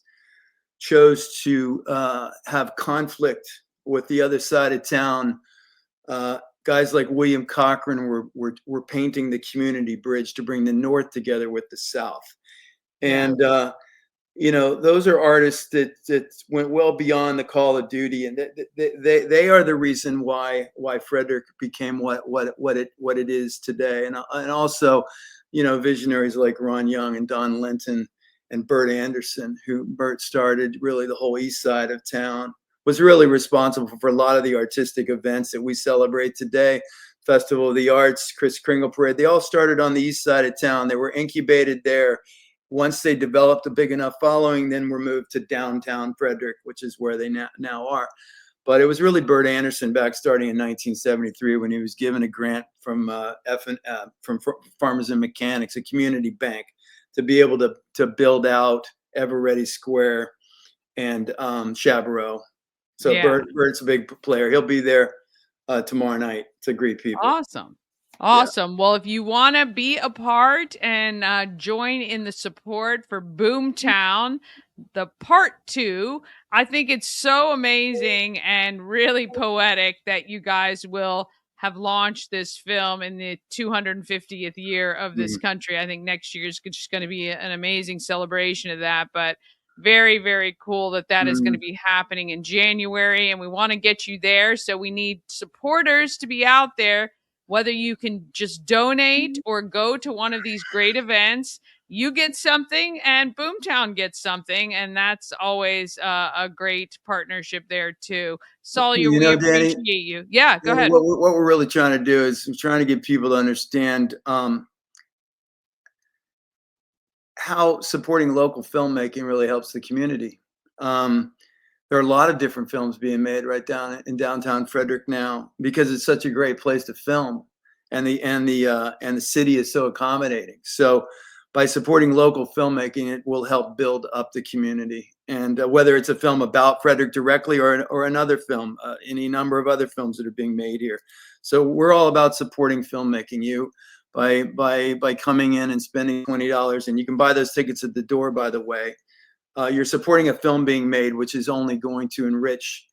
chose to have conflict with the other side of town. Guys like William Cochran were painting the community bridge to bring the North together with the South. And those are artists that went well beyond the call of duty, and they are the reason why Frederick became what it is today. And also, visionaries like Ron Young and Don Linton and Bert Anderson, who Bert started really the whole east side of town, was really responsible for a lot of the artistic events that we celebrate today. Festival of the Arts, Kris Kringle Parade, they all started on the east side of town. They were incubated there. Once they developed a big enough following, then were moved to downtown Frederick, which is where they now are. But it was really Bert Anderson back starting in 1973 when he was given a grant from Farmers and Mechanics, a community bank, to be able to build out Eveready Square and Chavarot. So Yeah. Bert's a big player. He'll be there tomorrow night to greet people. Awesome. Well, if you want to be a part and join in the support for Boomtown, the part 2, I think it's so amazing and really poetic that you guys will have launched this film in the 250th year of this country. I think next year is just going to be an amazing celebration of that, but very, very cool that is going to be happening in January, and we want to get you there. So we need supporters to be out there whether you can just donate or go to one of these great events, you get something and Boomtown gets something. And that's always a great partnership there too. Sawyer, You we know, Danny, appreciate you. Yeah, go ahead. what we're really trying to do is we're trying to get people to understand how supporting local filmmaking really helps the community. There are a lot of different films being made right down in downtown Frederick now because it's such a great place to film, and the city is so accommodating. So by supporting local filmmaking, it will help build up the community. And whether it's a film about Frederick directly or another film, any number of other films that are being made here. So we're all about supporting filmmaking. You by coming in and spending $20, and you can buy those tickets at the door, by the way. You're supporting a film being made, which is only going to enrich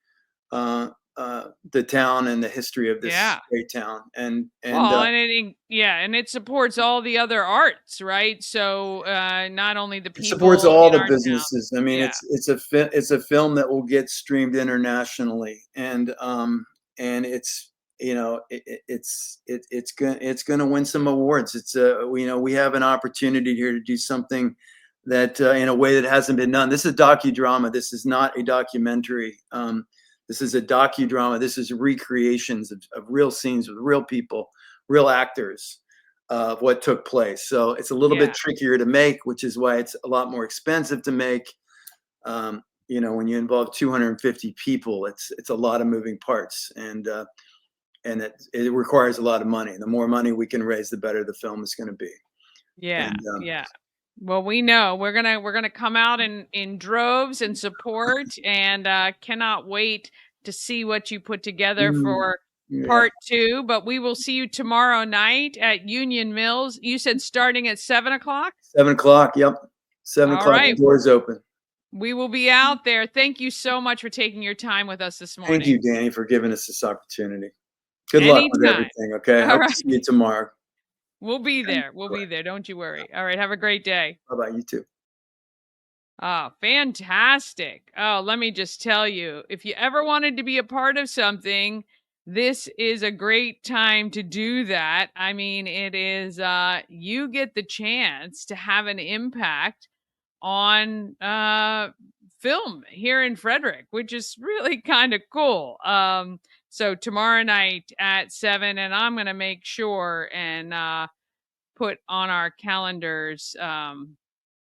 the town and the history of this great town. And it supports all the other arts, right? So not only the people, it supports all in the our businesses. town. I mean, it's a film that will get streamed internationally, and it's it's going to win some awards. It's we have an opportunity here to do something that in a way that hasn't been done. This is a docudrama. This is not a documentary. This is a docudrama. This is recreations of real scenes with real people, real actors of what took place. So it's a little bit trickier to make, which is why it's a lot more expensive to make. When you involve 250 people, it's a lot of moving parts, and it requires a lot of money. The more money we can raise, the better the film is going to be. Yeah. Well, we know we're gonna come out in droves and support, and cannot wait to see what you put together for part 2. But we will see you tomorrow night at Union Mills. You said starting at 7:00. 7:00. Yep, 7:00. Right. The doors open. We will be out there. Thank you so much for taking your time with us this morning. Thank you, Danny, for giving us this opportunity. Good luck with everything. Okay, I hope to see you tomorrow. We'll be there. We'll be there. Don't you worry. All right. Have a great day. Bye-bye. You too. Oh, fantastic. Oh, let me just tell you, if you ever wanted to be a part of something, this is a great time to do that. I mean, it is, you get the chance to have an impact on film here in Frederick, which is really kind of cool. So tomorrow night at 7, and I'm going to make sure and put on our calendars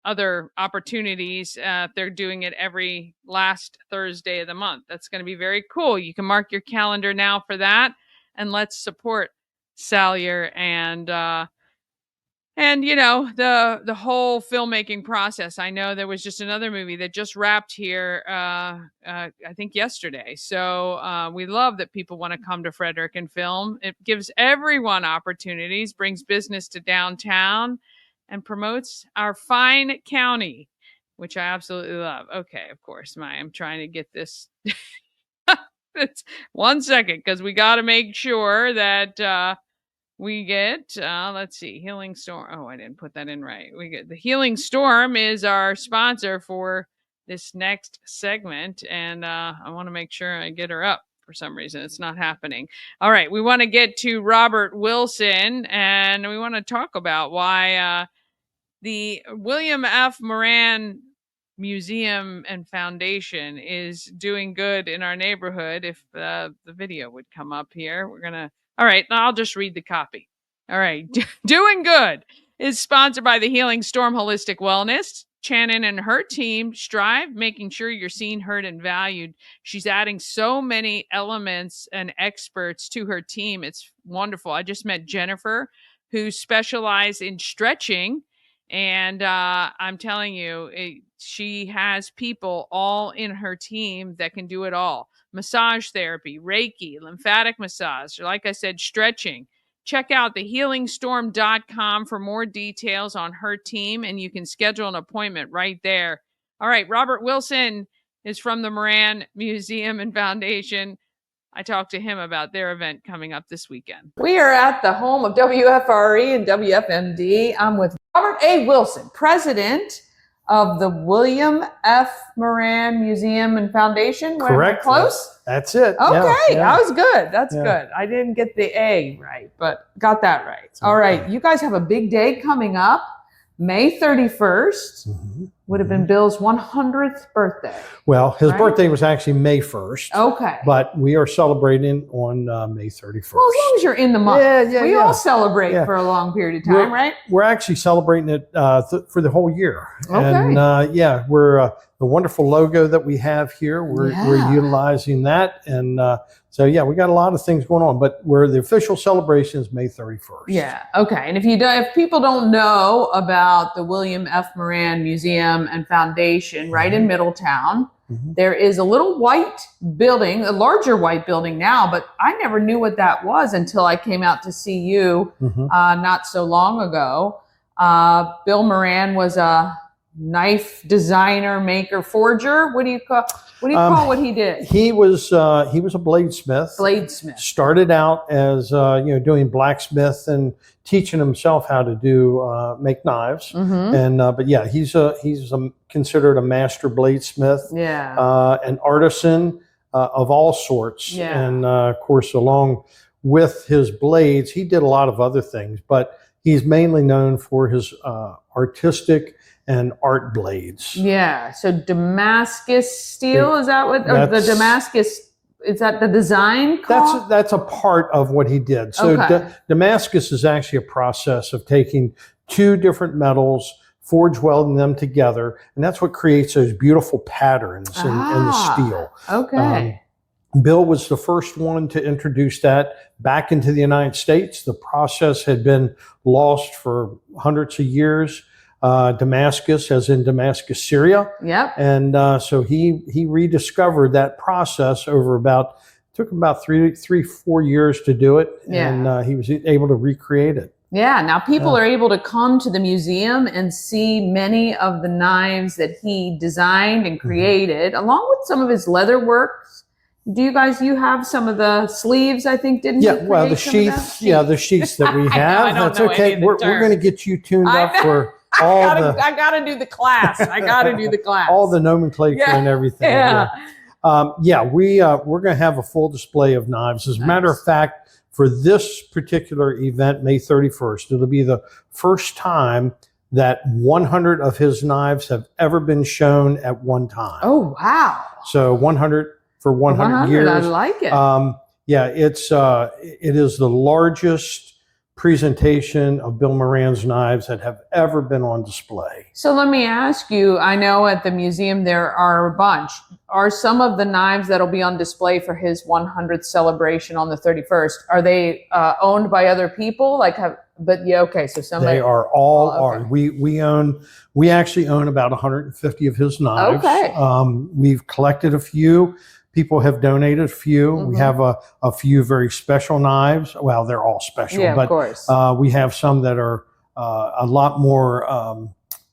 other opportunities. They're doing it every last Thursday of the month. That's going to be very cool. You can mark your calendar now for that, and let's support Salyer and the whole filmmaking process. I know there was just another movie that just wrapped here, I think yesterday. So we love that people want to come to Frederick and film. It gives everyone opportunities, brings business to downtown, and promotes our fine county, which I absolutely love. Okay, of course, I'm trying to get this. It's 1 second, because we got to make sure that we get, let's see, Healing Storm. Oh, I didn't put that in right. We get the Healing Storm is our sponsor for this next segment. And I want to make sure I get her up. For some reason, it's not happening. All right. We want to get to Robert Wilson, and we want to talk about why the William F. Moran Museum and Foundation is doing good in our neighborhood. If the video would come up here, all right, I'll just read the copy. All right. Doing Good is sponsored by the Healing Storm Holistic Wellness. Shannon and her team strive making sure you're seen, heard, and valued. She's adding so many elements and experts to her team. It's wonderful. I just met Jennifer, who specializes in stretching. And I'm telling you, she has people all in her team that can do it all. Massage therapy, Reiki, lymphatic massage, like I said, stretching. Check out thehealingstorm.com for more details on her team, and you can schedule an appointment right there. All right, Robert Wilson is from the Moran Museum and Foundation. I talked to him about their event coming up this weekend. We are at the home of WFRE and WFMD. I'm with Robert A. Wilson, president of the William F. Moran Museum and Foundation. Correct. Close? That's it. Okay, Yeah. that was good. That's Yeah. good. I didn't get the A right, but got that right. All right, you guys have a big day coming up. May 31st would have been Bill's 100th birthday. Well, his Right? birthday was actually May 1st. Okay. But we are celebrating on May 31st. Well, as long as you're in the month. Yeah, we yeah. all celebrate Yeah. for a long period of time, right? We're actually celebrating it for the whole year. Okay. And we're the wonderful logo that we have here. We're utilizing that. And so, we got a lot of things going on. But the official celebration is May 31st. Yeah. Okay. And if people don't know about the William F. Moran Museum and Foundation right in Middletown, there is a little white building, a larger white building now, but I never knew what that was until I came out to see you not so long ago. Bill Moran was a knife designer, maker, forger. What do you call what he did? He was a bladesmith. Bladesmith. Started out as doing blacksmith and teaching himself how to make knives. He's considered a master bladesmith. Yeah. An artisan of all sorts. Yeah. And of course, along with his blades, he did a lot of other things, but he's mainly known for his artistic and art blades. Yeah. So Damascus steel, is that what, or the Damascus, is that the design called? That's a part of what he did. So Damascus is actually a process of taking two different metals, forge welding them together, and that's what creates those beautiful patterns in the steel. Okay. Bill was the first one to introduce that back into the United States. The process had been lost for hundreds of years. Damascus, as in Damascus, Syria. Yep. And so he rediscovered that process took about 3-4 years to do it. Yeah. And he was able to recreate it. Yeah. Now people are able to come to the museum and see many of the knives that he designed and created, along with some of his leather works. You have some of the sleeves, I think, didn't you? Well, the sheaths, the sheaths that we have. I don't That's know okay. any of the We're going to get you tuned up for I gotta do the class. all the nomenclature and everything. Yeah. We're going to have a full display of knives. As a matter of fact, for this particular event, May 31st, it'll be the first time that 100 of his knives have ever been shown at one time. Oh, wow. So 100 for 100 years. I like it. It is the largest presentation of Bill Moran's knives that have ever been on display. So let me ask you, I know at the museum there are a bunch. Are some of the knives that'll be on display for his 100th celebration on the 31st, are they owned by other people? So somebody. They are all ours. We actually own about 150 of his knives. Okay. We've collected a few. People have donated a few. We have a few very special knives. Well, they're all special, but of course. We have some that are a lot more,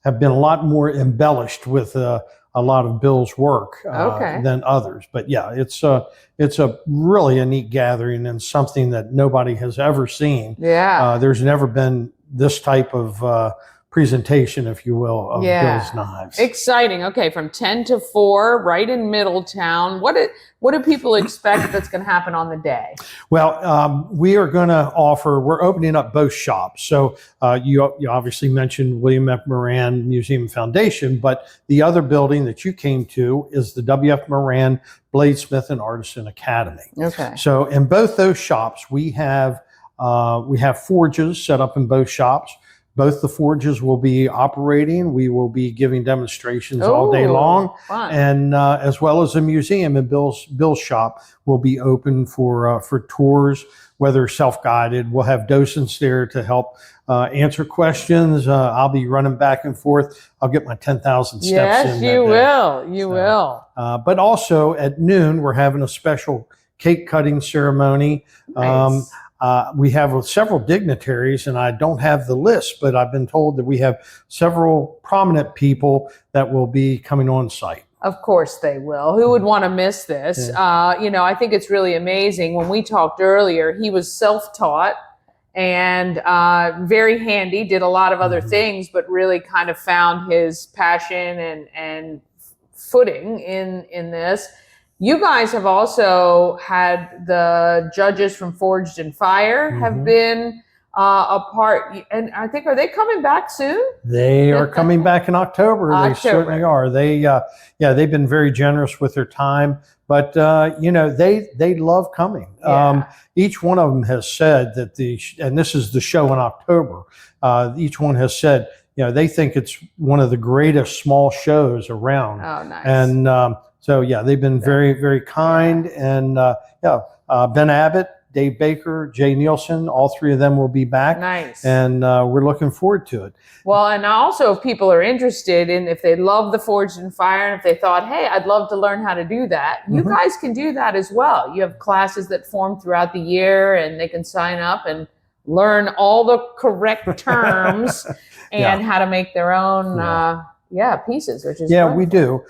have been a lot more embellished with a lot of Bill's work than others. But it's a really a neat gathering and something that nobody has ever seen. Yeah. There's never been this type of presentation, if you will, of Bill's knives. Exciting. Okay, from 10 to 4, right in Middletown. What do people expect that's going to happen on the day? Well, we are going to we're opening up both shops. So you obviously mentioned William F. Moran Museum Foundation, but the other building that you came to is the W.F. Moran Bladesmith and Artisan Academy. Okay. So in both those shops, we have forges set up in both shops. Both the forges will be operating. We will be giving demonstrations all day long, fun. and as well as a museum in Bill's shop will be open for tours, whether self-guided. We'll have docents there to help answer questions. I'll be running back and forth. I'll get my 10,000 steps in. Yes, you will. You will. But also at noon, we're having a special cake cutting ceremony. Nice. We have several dignitaries, and I don't have the list, but I've been told that we have several prominent people that will be coming on site. Of course they will. Who would want to miss this? I think it's really amazing. When we talked earlier, he was self-taught, and very handy, did a lot of other things, but really kind of found his passion and footing in this. You guys have also had the judges from Forged in Fire have been a part, and I think, are they coming back soon? They are coming back in October. They certainly are. They've been very generous with their time, but they love coming. Each one of them has said that and this is the show in October. Each one has said, they think it's one of the greatest small shows around. Oh, nice. And they've been very, very kind. And Ben Abbott, Dave Baker, Jay Nielsen, all three of them will be back. Nice. And we're looking forward to it. Well, and also if people are interested in, if they love the Forged in Fire, and if they thought, hey, I'd love to learn how to do that, you guys can do that as well. You have classes that form throughout the year, and they can sign up and learn all the correct terms and how to make their own pieces, which is wonderful. We do.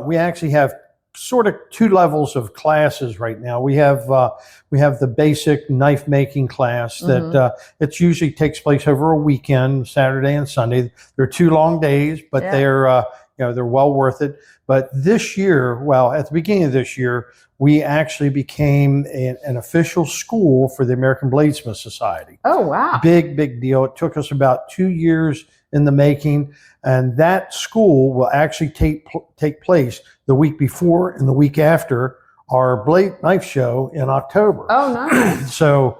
We actually have sort of two levels of classes right now. We have the basic knife making class that it usually takes place over a weekend, Saturday and Sunday. They're 2 long days, but they're well worth it. But this year, at the beginning of this year, we actually became an official school for the American Bladesmith Society. Oh, wow. Big deal. It took us about 2 years in the making, and that school will actually take place the week before and the week after our blade knife show in October. Oh, nice. So,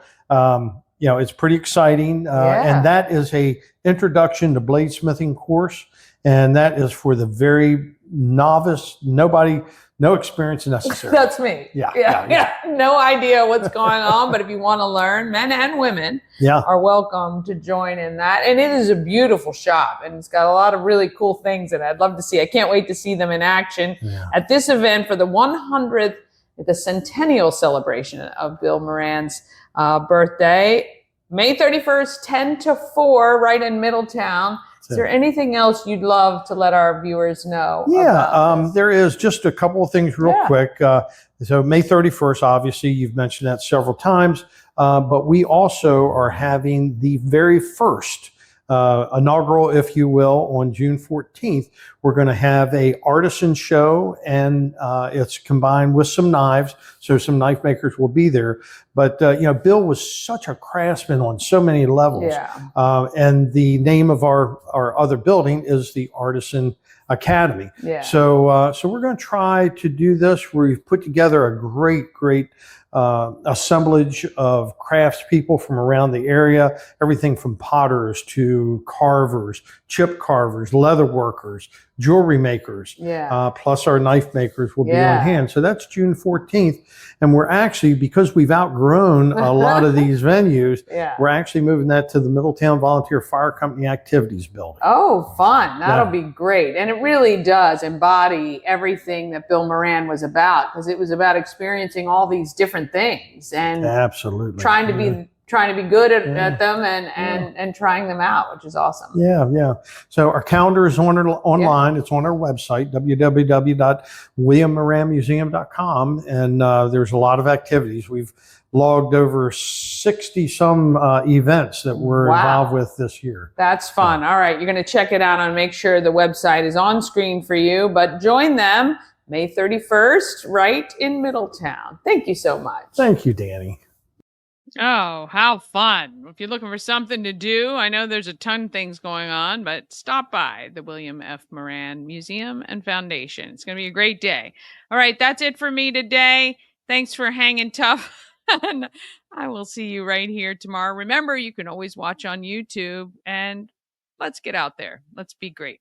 it's pretty exciting. And that is a introduction to bladesmithing course. And that is for the very novice, no experience necessary. That's me. Yeah. No idea what's going on, but if you want to learn, men and women are welcome to join in that. And it is a beautiful shop, and it's got a lot of really cool things that I'd love to see. I can't wait to see them in action at this event for the 100th, the centennial celebration of Bill Moran's birthday, May 31st, 10 to 4, right in Middletown. Is there anything else you'd love to let our viewers know? There is just a couple of things real quick. So May 31st, obviously, you've mentioned that several times, but we also are having the very first inaugural, if you will, on June 14th. We're going to have a artisan show, and it's combined with some knives. So some knife makers will be there. But, Bill was such a craftsman on so many levels. And the name of our other building is the Artisan Academy. So we're going to try to do this. We've put together a great assemblage of craftspeople from around the area, everything from potters to carvers, chip carvers, leather workers, jewelry makers, plus our knife makers will be on hand. So that's June 14th. And we're actually, because we've outgrown a lot of these venues, we're actually moving that to the Middletown Volunteer Fire Company Activities Building. Oh, fun. That'll be great. And it really does embody everything that Bill Moran was about, because it was about experiencing all these different things and absolutely trying to be good at them and trying them out, which is awesome. So our calendar is online. It's on our website, www.williammoranmuseum.com, and there's a lot of activities. We've logged over 60 some events that we're involved with this year. That's fun. All right, you're going to check it out and make sure the website is on screen for you, but join them May 31st, right in Middletown. Thank you so much. Thank you, Danny. Oh, how fun. If you're looking for something to do, I know there's a ton of things going on, but stop by the William F. Moran Museum and Foundation. It's going to be a great day. All right, that's it for me today. Thanks for hanging tough. And I will see you right here tomorrow. Remember, you can always watch on YouTube, and let's get out there. Let's be great.